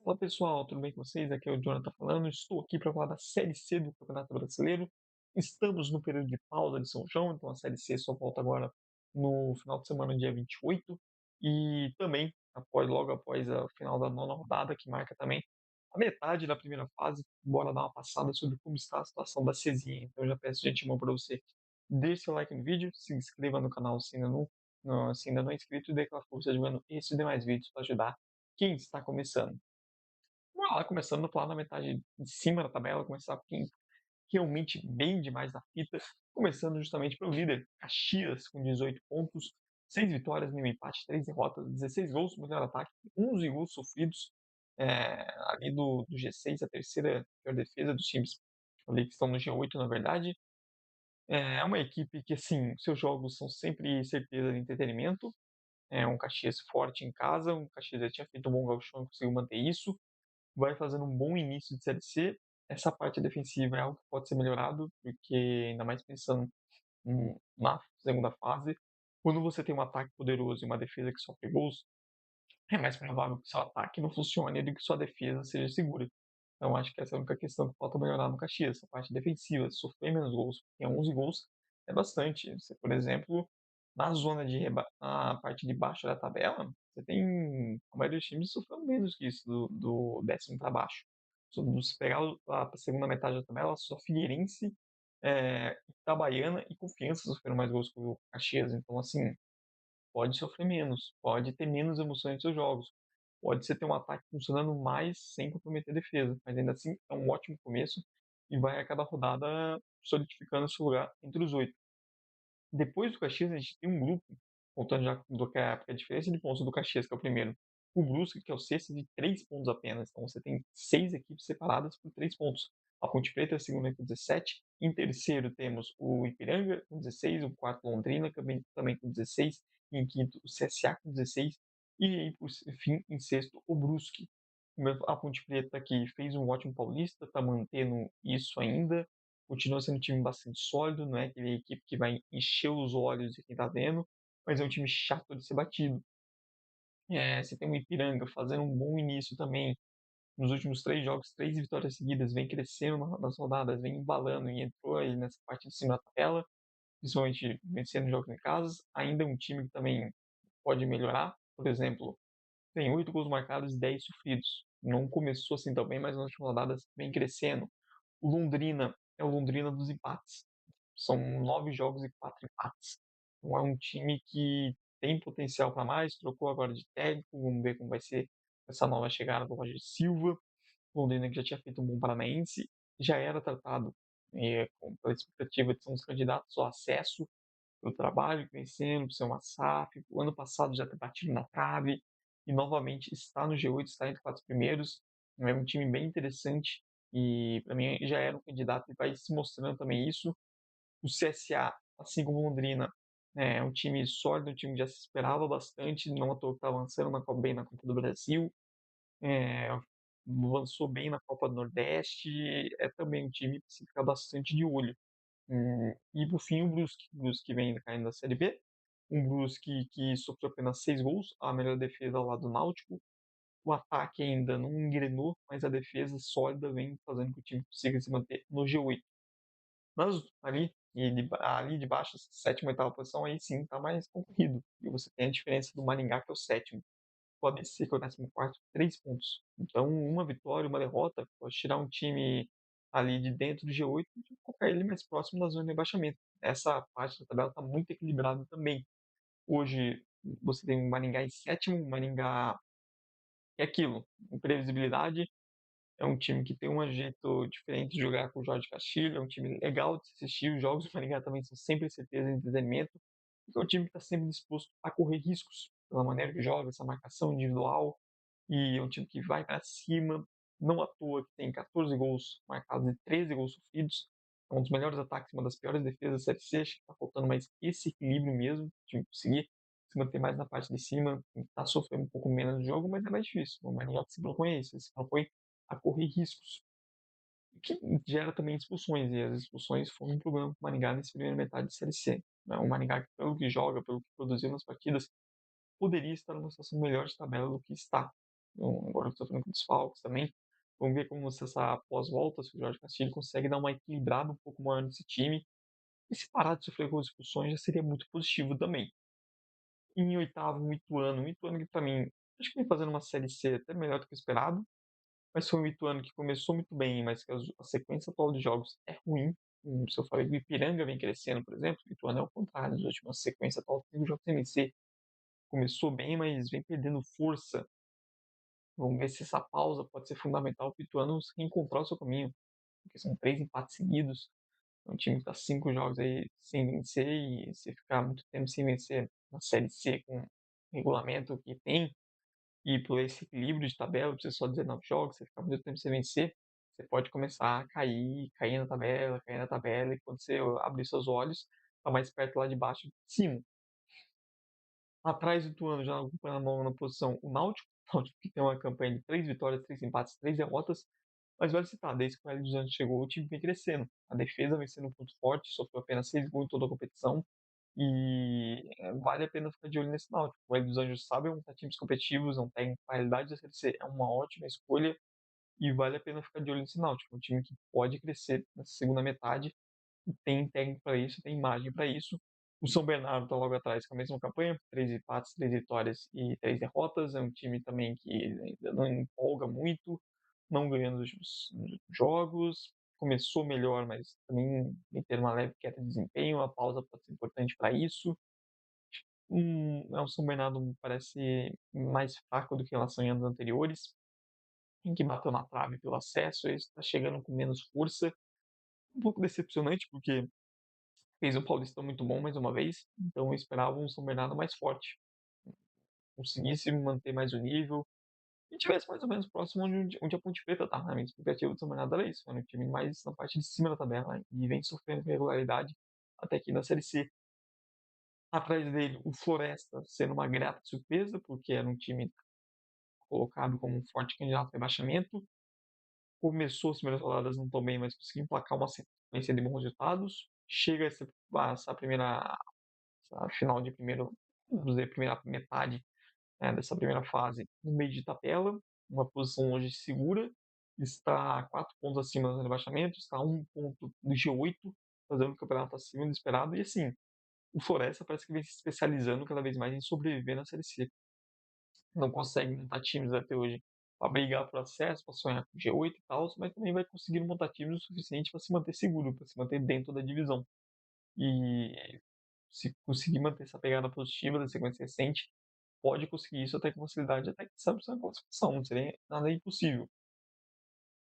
Fala pessoal, tudo bem com vocês? Aqui é o Jonathan falando. Estou aqui para falar da Série C do Campeonato Brasileiro. Estamos no período de pausa de São João, então a Série C só volta agora no final de semana, dia 28. E também, logo após a final da nona rodada, que marca também a metade da primeira fase, bora dar uma passada sobre como está a situação da Cezinha. Então eu já peço de antemão para você, deixe seu like no vídeo, se inscreva no canal se ainda não é inscrito e dê aquela força divulgando esses e demais vídeos para ajudar quem está começando. Vamos lá, começando lá na metade de cima da tabela, começar com quem realmente bem demais na fita, começando justamente pelo líder, Caxias, com 18 pontos, 6 vitórias, nenhum empate, 3 derrotas, 16 gols, melhor ataque, 11 gols sofridos, ali do G6, a terceira pior defesa dos times ali que estão no G8, na verdade. É uma equipe que, assim, seus jogos são sempre certeza de entretenimento, é um Caxias forte em casa, um Caxias já tinha feito um bom gauchão e conseguiu manter isso, vai fazendo um bom início de Série C. Essa parte defensiva é algo que pode ser melhorado, porque ainda mais pensando na segunda fase, quando você tem um ataque poderoso e uma defesa que sofre gols, é mais provável que seu ataque não funcione do que sua defesa seja segura. Então acho que essa é a única questão que falta melhorar no Caxias, a parte defensiva, sofrer menos gols, porque 11 gols é bastante. Você, por exemplo, na parte de baixo da tabela, você tem a maioria dos times sofrendo menos que isso do décimo para baixo. Se pegar a segunda metade da tabela, só Figueirense, Itabaiana e Confiança sofreram mais gols que o Caxias. Então, assim, pode sofrer menos, pode ter menos emoções nos seus jogos, pode ser ter um ataque funcionando mais sem comprometer a defesa, mas ainda assim é um ótimo começo e vai a cada rodada solidificando seu lugar entre os oito. Depois do Caxias, a gente tem um grupo, contando já do que é a diferença de pontos do Caxias, que é o primeiro, o Brusque, que é o sexto, de 3 pontos apenas. Então você tem 6 equipes separadas por 3 pontos. A Ponte Preta é a segunda com 17. Em terceiro temos o Ipiranga com 16, o quarto Londrina também com 16, e em quinto o CSA com 16, e por fim, em sexto, o Brusque. A Ponte Preta que fez um ótimo paulista, está mantendo isso ainda, continua sendo um time bastante sólido, não é aquele equipe que vai encher os olhos de quem tá vendo, mas é um time chato de ser batido. Você tem o Ipiranga fazendo um bom início também, nos últimos 3 jogos, 3 vitórias seguidas, vem crescendo nas rodadas, vem embalando e entrou aí nessa parte de cima da tabela, principalmente vencendo jogos em casa. Ainda é um time que também pode melhorar, por exemplo, tem 8 gols marcados e 10 sofridos. Não começou assim tão bem, mas nas últimas rodadas vem crescendo. O Londrina é o Londrina dos empates. São 9 jogos e 4 empates. Então é um time que tem potencial para mais, trocou agora de técnico, vamos ver como vai ser essa nova chegada do Roger Silva. O Londrina que já tinha feito um bom paranaense, já era tratado pela expectativa de ser um dos candidatos ao acesso, pelo trabalho que vem sendo, por ser uma SAF. O ano passado já ter batido na trave e novamente está no G8, está entre os 4 primeiros. É um time bem interessante e para mim já era um candidato e vai se mostrando também isso. O CSA, assim como o Londrina, é um time sólido, um time que já se esperava bastante, não à toa que está avançando bem na Copa do Brasil, é, avançou bem na Copa do Nordeste, é também um time que se fica bastante de olho. E por fim o Brusque vem caindo da Série B, um Brusque que sofreu apenas 6 gols, a melhor defesa ao lado do Náutico, o ataque ainda não engrenou, mas a defesa sólida vem fazendo com que o time consiga se manter no G8. Mas ali de baixo, sétima e oitava posição, aí sim está mais concorrido. E você tem a diferença do Maringá, que é o sétimo. O ABC, que é o 14º, 3 pontos. Então, uma vitória, uma derrota, pode tirar um time ali de dentro do G8 e colocar ele mais próximo da zona de rebaixamento. Essa parte da tabela está muito equilibrada também. Hoje, você tem o Maringá em sétimo, o Maringá é aquilo, imprevisibilidade, é um time que tem um jeito diferente de jogar com o Jorge Castilho, é um time legal de se assistir, os jogos do Maringá também são sempre certeza de entretenimento, porque é um time que está sempre disposto a correr riscos, pela maneira que joga, essa marcação individual, e é um time que vai para cima, não à toa que tem 14 gols marcados e 13 gols sofridos, é um dos melhores ataques, uma das piores defesas da Série C, acho que está faltando mais esse equilíbrio mesmo, o time conseguir se manter mais na parte de cima, está sofrendo um pouco menos no jogo, mas é mais difícil, o Maringá se propõe a isso, ele se propõe a correr riscos, o que gera também expulsões, e as expulsões foram um problema para o Maringá nessa primeira metade de Série C. O Maringá, pelo que joga, pelo que produziu nas partidas, poderia estar numa situação melhor de tabela do que está. Então, agora eu tô sofrendo com desfalques também. Vamos ver como se essa pós-volta, se o Jorge Castilho consegue dar uma equilibrada um pouco maior nesse time. E se parar de sofrer com as expulsões, já seria muito positivo também. Em oitavo, o Ituano que pra mim, acho que vem fazendo uma Série C até melhor do que o esperado, mas foi um Ituano que começou muito bem, mas que a sequência atual de jogos é ruim. Se eu falei que o Ipiranga vem crescendo, por exemplo, o Ituano é o contrário, nas últimas sequências atual tem o jogos CMC. Começou bem, mas vem perdendo força. Vamos ver se essa pausa pode ser fundamental para o Ituano reencontrar o seu caminho, porque são 3 empates seguidos. É um time que está 5 jogos aí sem vencer, e se ficar muito tempo sem vencer na Série C com o regulamento que tem, e por esse equilíbrio de tabela, você só 19 jogos, você ficar muito tempo sem vencer, você pode começar a cair na tabela, e quando você abrir seus olhos, tá mais perto lá de baixo do que de cima. Atrás do Ituano, já ocupando a nona posição, o Náutico. O Náutico que tem uma campanha de 3 vitórias, 3 empates, 3 derrotas. Mas vale citar, desde que o Hélio dos Anjos chegou, o time vem crescendo. A defesa vem sendo um ponto forte, sofreu apenas 6 gols em toda a competição. E vale a pena ficar de olho nesse Náutico. O Hélio dos Anjos sabe montar times competitivos, não tem qualidade da Série C, é uma ótima escolha. E vale a pena ficar de olho nesse Náutico. É um time que pode crescer nessa segunda metade, tem técnico para isso, tem imagem para isso. O São Bernardo está logo atrás com a mesma campanha, 3 empates, 3 vitórias e 3 derrotas. É um time também que ainda não empolga muito, não ganhando nos últimos jogos. Começou melhor, mas também tem ter uma leve queda de desempenho. A pausa pode ser importante para isso. É um São Bernardo me parece mais fraco do que em relação a anos anteriores, em que bateu na trave pelo acesso, ele está chegando com menos força. Um pouco decepcionante, porque fez um Paulistão muito bom mais uma vez, então eu esperava um São Bernardo mais forte, conseguisse manter mais o nível e tivesse mais ou menos próximo onde a Ponte Preta tá. A minha expectativa do São Bernardo era isso, era um time mais na parte de cima da tabela, né, e vem sofrendo com regularidade até aqui na Série C. Atrás dele, o Floresta sendo uma grata surpresa, porque era um time colocado como um forte candidato a rebaixamento. Começou as primeiras rodadas não tão bem, mas conseguiu emplacar uma sequência de bons resultados. Chega essa primeira essa final de primeiro, vamos dizer, primeira metade, né, dessa primeira fase no meio de tabela, uma posição hoje segura, está 4 pontos acima do rebaixamento, está a 1 ponto do G8, fazendo o campeonato acima do esperado, e assim, o Floresta parece que vem se especializando cada vez mais em sobreviver na Série C. Não consegue montar times até hoje para brigar por acesso, para sonhar com G8 e tal, mas também vai conseguir montar times o suficiente para se manter seguro, para se manter dentro da divisão. E se conseguir manter essa pegada positiva da sequência recente, pode conseguir isso até com facilidade, até que sabe se é uma classificação, não seria nada impossível.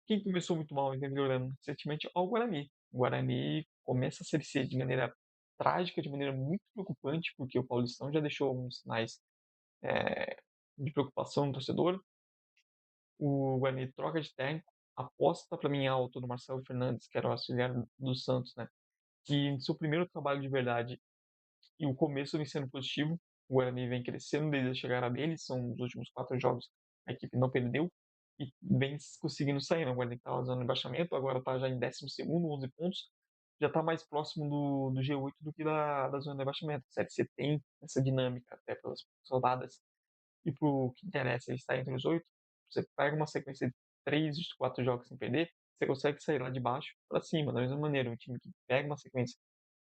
Quem começou muito mal e vem melhorando recentemente é o Guarani. O Guarani começa a Série C de maneira trágica, de maneira muito preocupante, porque o Paulistão já deixou alguns sinais de preocupação no torcedor. O Guarani troca de técnico, aposta para mim alto no Marcelo Fernandes, que era o auxiliar do Santos, né? Que em seu primeiro trabalho de verdade e o começo vem sendo positivo. O Guarani vem crescendo desde a chegada dele, são os últimos 4 jogos a equipe não perdeu e vem conseguindo sair. Né? O Guarani estava na zona de rebaixamento, agora está já em 12º, 11 pontos, já está mais próximo do G8 do que da zona de rebaixamento. A Série C tem essa dinâmica até pelas rodadas, e para o que interessa, ele está entre os 8. Você pega uma sequência de 3, 4 jogos sem perder, você consegue sair lá de baixo para cima, da mesma maneira. Um time que pega uma sequência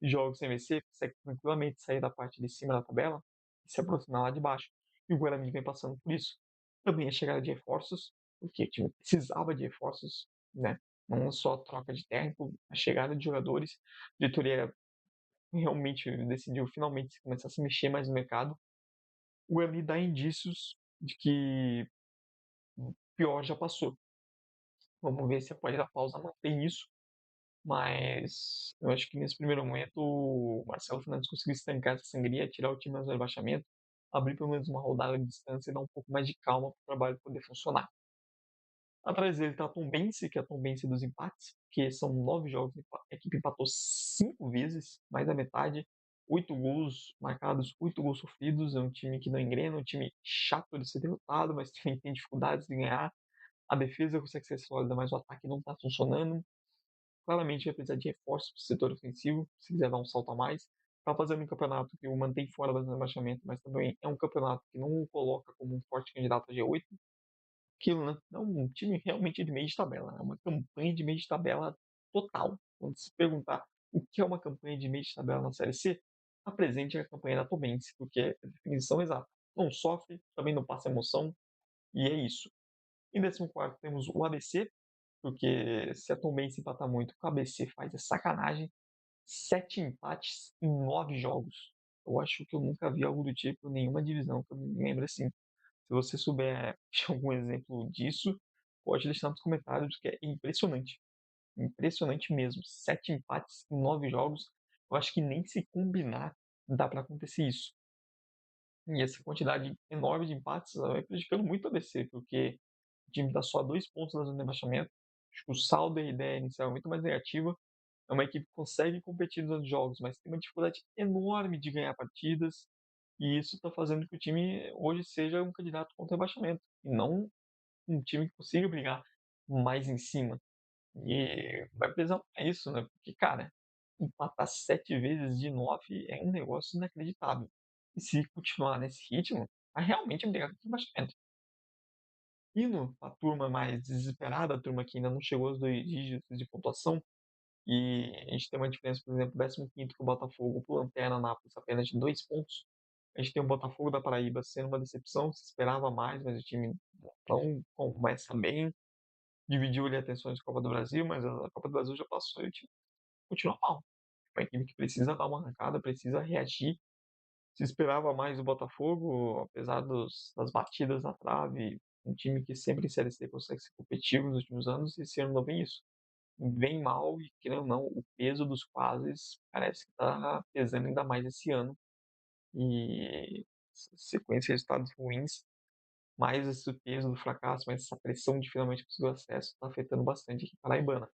jogos sem vencer, consegue tranquilamente sair da parte de cima da tabela e se aproximar lá de baixo. E o Guarani vem passando por isso. Também a chegada de reforços, porque o time precisava de reforços, né? Não só troca de técnico, a chegada de jogadores. A diretoria realmente decidiu finalmente começar a se mexer mais no mercado. O Guarani dá indícios de que o pior já passou. Vamos ver se após a pausa mantém isso, mas eu acho que nesse primeiro momento o Marcelo Fernandes conseguiu estancar essa sangria, tirar o time do rebaixamento, abrir pelo menos uma rodada de distância e dar um pouco mais de calma para o trabalho poder funcionar. Atrás dele está a Tombense, que é a Tombense dos empates, que são 9 jogos, a equipe empatou 5 vezes, mais da metade, 8 gols marcados, 8 gols sofridos. É um time que não engrena, um time chato de ser derrotado, mas também tem dificuldades de ganhar. A defesa consegue ser sólida, mas o ataque não está funcionando. Claramente vai precisar de reforços para o setor ofensivo, se quiser dar um salto a mais. Está fazendo um campeonato que o mantém fora do rebaixamento, mas também é um campeonato que não o coloca como um forte candidato a G8. aquilo, né, é um time realmente de meio de tabela, é uma campanha de meio de tabela total. Quando se perguntar o que é uma campanha de meio de tabela na Série C, apresente a campanha da Tombense, porque é a definição exata. Não sofre, também não passa emoção, e é isso. Em 14º temos o ABC, porque se a Tombense empatar muito com o ABC faz é sacanagem. 7 empates em 9 jogos. Eu acho que eu nunca vi algo do tipo em nenhuma divisão que eu me lembre assim. Se você souber de algum exemplo disso, pode deixar nos comentários, que é impressionante. Impressionante mesmo. 7 empates em 9 jogos. Eu acho que nem se combinar dá para acontecer isso. E essa quantidade enorme de empates vai prejudicando muito a ABC, porque o time está só a 2 pontos da zona de rebaixamento. Acho que o saldo da ideia inicial é muito mais negativa. É uma equipe que consegue competir nos jogos, mas tem uma dificuldade enorme de ganhar partidas. E isso está fazendo que o time hoje seja um candidato contra o rebaixamento. E não um time que consiga brigar mais em cima. E vai precisar é isso, né? Porque, cara, empatar 7 vezes de 9 é um negócio inacreditável. E se continuar nesse ritmo, vai realmente brigar contra o rebaixamento. Indo para a turma mais desesperada, a turma que ainda não chegou aos 2 dígitos de pontuação, e a gente tem uma diferença, por exemplo, 15º que o Botafogo para o Lanterna Nápoles apenas de 2 pontos. A gente tem o Botafogo da Paraíba sendo uma decepção, se esperava mais, mas o time não começa bem. Dividiu ali atenções da Copa do Brasil, mas a Copa do Brasil já passou e o time continua mal. É uma equipe que precisa dar uma arrancada, precisa reagir. Se esperava mais o Botafogo, apesar das batidas na trave, um time que sempre em Série C consegue ser competitivo nos últimos anos, esse ano não vem isso. Vem mal e, querendo ou não, o peso dos quases parece que está pesando ainda mais esse ano. E sequência de resultados ruins, mais esse peso do fracasso, mais essa pressão de finalmente conseguir o acesso, está afetando bastante a equipe paraibana.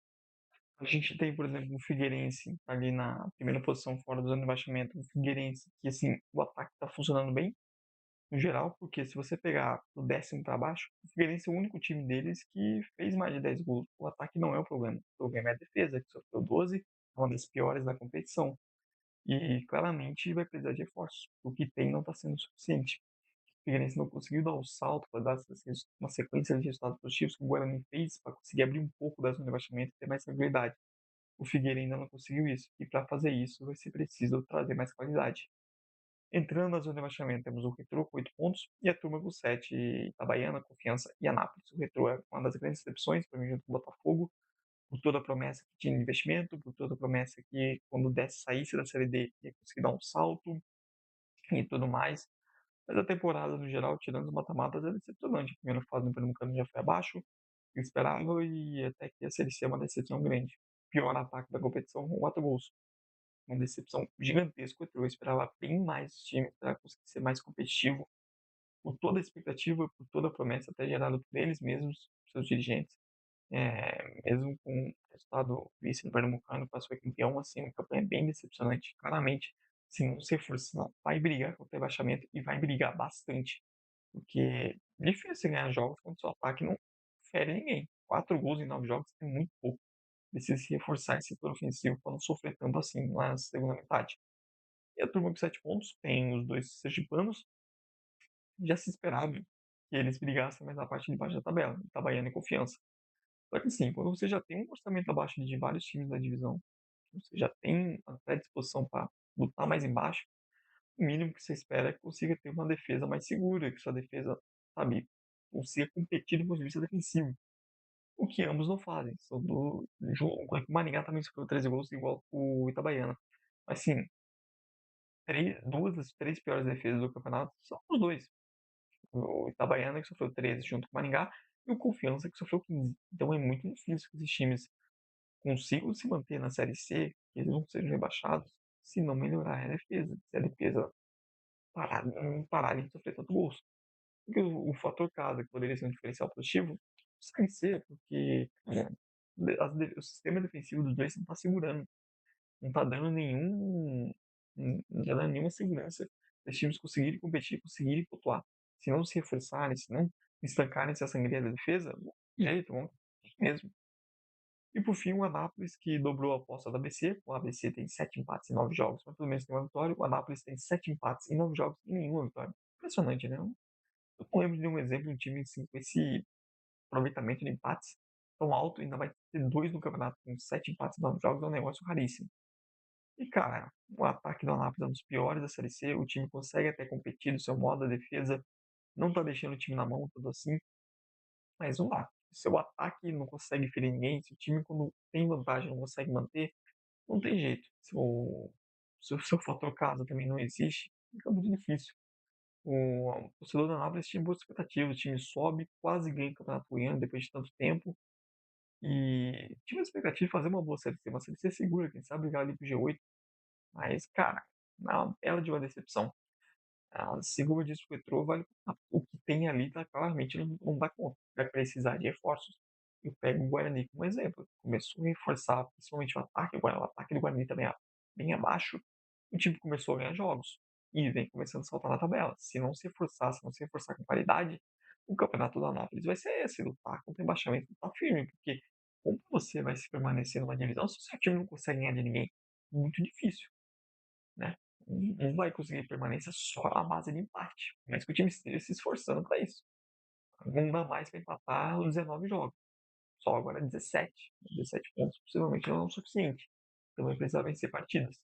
A gente tem, por exemplo, o Figueirense ali na primeira posição fora do zona de rebaixamento. O Figueirense, que assim, o ataque está funcionando bem, no geral, porque se você pegar do 10º para baixo, o Figueirense é o único time deles que fez mais de 10 gols. O ataque não é o problema. O problema é a defesa, que sofreu 12, é uma das piores da competição. E claramente vai precisar de reforços. O que tem não está sendo suficiente. O Figueirense não conseguiu dar um salto para dar uma sequência de resultados positivos que o Guarani fez para conseguir abrir um pouco da zona de rebaixamento e ter mais tranquilidade. O Figueira ainda não conseguiu isso. E para fazer isso vai ser preciso trazer mais qualidade. Entrando na zona de rebaixamento, temos o Retrô com 8 pontos e a turma com 7, Itabaiana, Confiança e Anápolis. O Retrô é uma das grandes decepções para mim, junto com o Botafogo, por toda a promessa que tinha de investimento, por toda a promessa que quando saísse da Série D ia conseguir dar um salto e tudo mais. Mas a temporada, no geral, tirando os mata-matas, é decepcionante. A primeira fase do Pernambucano já foi abaixo, eu esperava, e até que a Série C é uma decepção grande. Pior ataque da competição com 4 gols. Uma decepção gigantesca. Eu esperava bem mais time para conseguir ser mais competitivo, por toda a expectativa, por toda a promessa até gerada por eles mesmos, seus dirigentes. Mesmo com o resultado vice no Pernambucano, quase foi campeão, assim, uma campanha bem decepcionante. Claramente, se não se forçar, vai brigar contra o rebaixamento e vai brigar bastante. Porque é difícil ganhar jogos quando seu ataque não fere ninguém. 4 gols em 9 jogos é muito pouco. Precisa se reforçar esse setor ofensivo para não sofrer tanto assim na segunda metade. E a turma com 7 pontos tem os dois sergipanos. Já se esperava que eles brigassem mais na parte de baixo da tabela, Itabaiana e Confiança. Só que assim, quando você já tem um orçamento abaixo de vários times da divisão, você já tem a predisposição para lutar mais embaixo, o mínimo que você espera é que consiga ter uma defesa mais segura, que sua defesa, sabe, consiga competir do ponto de vista defensivo. O que ambos não fazem. O Maringá também sofreu 13 gols igual o Itabaiana. Mas sim, duas das 3 piores defesas do campeonato são os dois. O Itabaiana que sofreu 13 junto com o Maringá e o Confiança que sofreu 15. Então é muito difícil que esses times consigam se manter na Série C, que eles não sejam rebaixados, se não melhorar a defesa. Se a defesa pararem de sofrer tanto gols. Porque o fator casa, que poderia ser um diferencial positivo, sai ser, porque o sistema defensivo dos dois não está segurando. Não está dando não tá dando nenhuma segurança para os times conseguirem competir, conseguirem pontuar. Se não se reforçarem, se não estancarem essa sangria da defesa, jeito, vão mesmo. E por fim, o Anápolis, que dobrou a aposta da ABC. O ABC tem 7 empates em 9 jogos, mas pelo menos tem uma vitória. O Anápolis tem 7 empates em 9 jogos e nenhuma vitória. Impressionante, né? Eu não lembro de nenhum exemplo de um time assim, com esse aproveitamento de empates tão alto, ainda vai ter 2 no campeonato com 7 empates em 9 jogos, é um negócio raríssimo. E, cara, o ataque do Anápolis é um dos piores da Série C, o time consegue até competir no seu modo, a defesa não tá deixando o time na mão, tudo assim, mas não dá. Se o ataque não consegue ferir ninguém, se o time quando tem vantagem não consegue manter, não tem jeito. Se o fator casa também não existe, fica muito difícil. O torcedor do Anápolis tinha boas expectativas, o time sobe, quase ganha o Campeonato Goiano depois de tanto tempo, e tinha uma expectativa de fazer uma boa Série C, uma Série C segura, quem sabe brigar ali pro G8, mas, cara, uma bela de uma decepção. Assim como eu disse pro Petrô, o que tem ali tá claramente não dá conta. Vai precisar de reforços. Eu pego o Guarani como exemplo. Começou a reforçar, principalmente o ataque. Agora, o ataque do Guarani também é bem abaixo. O time começou a ganhar jogos. E vem começando a saltar na tabela. Se não se reforçar, se não se reforçar com qualidade, o campeonato do Anápolis vai ser esse, lutar contra o rebaixamento, lutar firme. Porque como você vai se permanecer numa divisão se o seu time não consegue ganhar de ninguém? Muito difícil, né? Não vai conseguir permanência só à base de empate, mas que o time esteja se esforçando para isso. Não dá mais para empatar os 19 jogos, só agora 17. 17 pontos possivelmente não é o suficiente. Então vai precisar vencer partidas.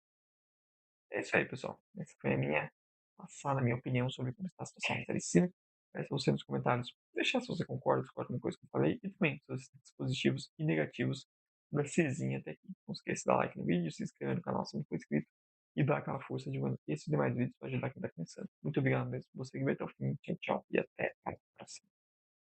É isso aí, pessoal. Essa foi a minha passada, a minha opinião sobre como está a situação da Série C. Peço você nos comentários deixar se você concorda, discorda com coisa que eu falei e também seus destaques positivos e negativos da Czinha até aqui. Não esqueça de dar like no vídeo, se inscrever no canal se não for inscrito e dar aquela força de mano esse e demais vídeos para ajudar quem está começando. Muito obrigado mesmo por você que veio até o fim. Tchau, tchau e até a próxima.